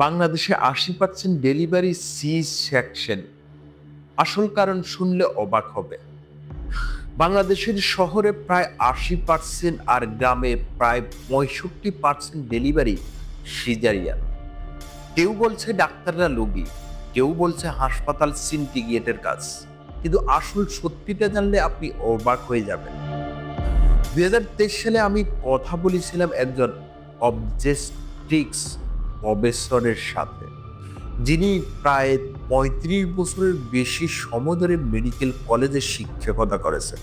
বাংলাদেশে ৮০% delivery C section. আসল কারণ শুনলে অবাক হবে। বাংলাদেশের শহরে প্রায় ৮০% আর গ্রামে প্রায় ৬৫% ডেলিভারি সিজারিয়ান। কেউ বলছে ডাক্তাররা লোভী, কেউ বলছে হাসপাতাল সিন্ডিকেটের কাজ, কিন্তু আসল সত্যিটা জানলে আপনি অবাক হয়ে যাবেন। ২০২৩ সালে আমি কথা বলেছিলাম একজন অবজেস্ট্রিক্স প্রফেসরের সাথে, যিনি প্রায় ৩৫ বছরের বেশি সময় ধরে মেডিকেল কলেজে শিক্ষকতা করেছেন।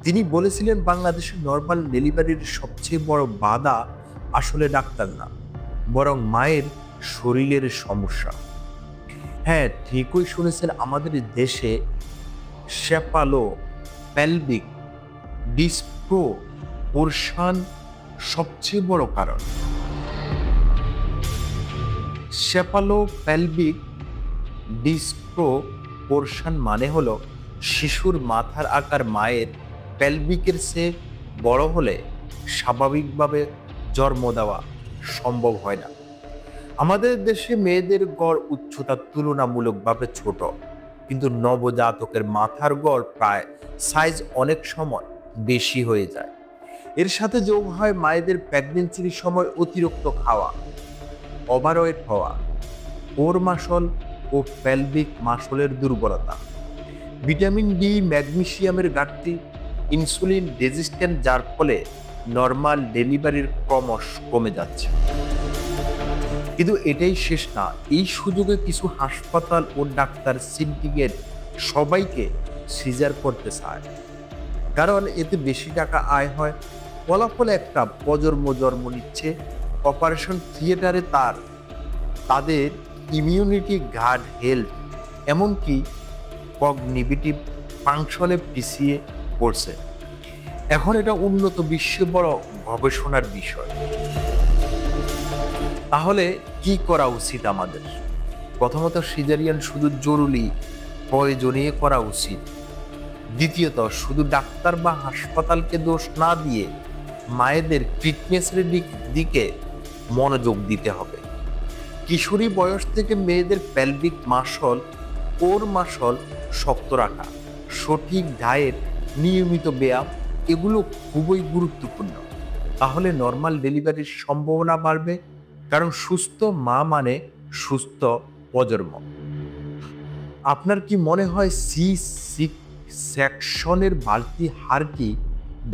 তিনি বলেছিলেন বাংলাদেশের নর্মাল ডেলিভারির সবচেয়ে বড় বাধা আসলে ডাক্তার না, বরং মায়ের শরীরের সমস্যা। হ্যাঁ, ঠিকই শুনেছেন, আমাদের দেশে সেপালো পেলভিক ডিসপ্রপোরশন সবচেয়ে বড় কারণ। সেপালো পেলভিক ডিসপ্রপোরশন মানে হলো শিশুর মাথার আকার মায়ের পেলভিকের চেয়ে বড় হলে স্বাভাবিকভাবে জন্ম দেওয়া সম্ভব হয় না। আমাদের দেশে মেয়েদের গড় উচ্চতা তুলনামূলকভাবে ছোট, কিন্তু নবজাতকের মাথার গড় প্রায় সাইজ অনেক সময় বেশি হয়ে যায়। এর সাথে যোগ হয় মায়েদের প্রেগনেন্সির সময় অতিরিক্ত খাওয়া, ওভারওয়েট হওয়া, কোর মাসল ও পেলভিক মাসলের দুর্বলতা, ভিটামিন ডি ম্যাগনেসিয়ামের ঘাটতি, ইনসুলিন রেজিস্ট্যান্ট, যার ফলে নর্মাল ডেলিভারির ক্রমশ কমে যাচ্ছে। কিন্তু এটাই শেষ না। এই সুযোগে কিছু হাসপাতাল ও ডাক্তার সিন্ডিকেট সবাইকে সিজার করতে চায়, কারণ এতে বেশি টাকা আয় হয়। ফলাফল একটা, প্রজন্ম জন্ম নিচ্ছে অপারেশন থিয়েটারে তাদের ইমিউনিটি, গার্ড হেলথ, এমনকি কগনিটিভ ফাংশনে পিছিয়ে পড়ছে। এখন এটা উন্নত বিশ্বে বড় গবেষণার বিষয়। তাহলে কি করা উচিত আমাদের? প্রথমত, সিজারিয়ান শুধু জরুরি প্রয়োজনে করা উচিত। দ্বিতীয়ত, শুধু ডাক্তার বা হাসপাতালকে দোষ না দিয়ে মায়েদের ফিটনেসের দিকে মনোযোগ দিতে হবে। কিশোরী বয়স থেকে মেয়েদের পেলভিক মাসল, কোর মাসল শক্ত রাখা, সঠিক ডায়েট, নিয়মিত ব্যায়াম, এগুলো খুবই গুরুত্বপূর্ণ। তাহলে নর্মাল ডেলিভারির সম্ভাবনা বাড়বে, কারণ সুস্থ মা মানে সুস্থ প্রজন্ম। আপনার কি মনে হয় সি সেকশনের বাড়তি হার কি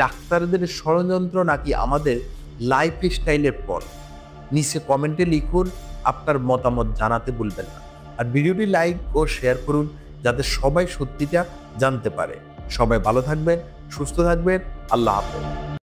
ডাক্তারদের ষড়যন্ত্র, নাকি আমাদের লাইফস্টাইলের ফল? নিচে কমেন্টে লিখুন, আপনার মতামত জানাতে ভুলবেন না। আর ভিডিওটি লাইক ও শেয়ার করুন, যাতে সবাই সত্যিটা জানতে পারে। সবাই ভালো থাকবেন, সুস্থ থাকবেন। আল্লাহ হাফেজ।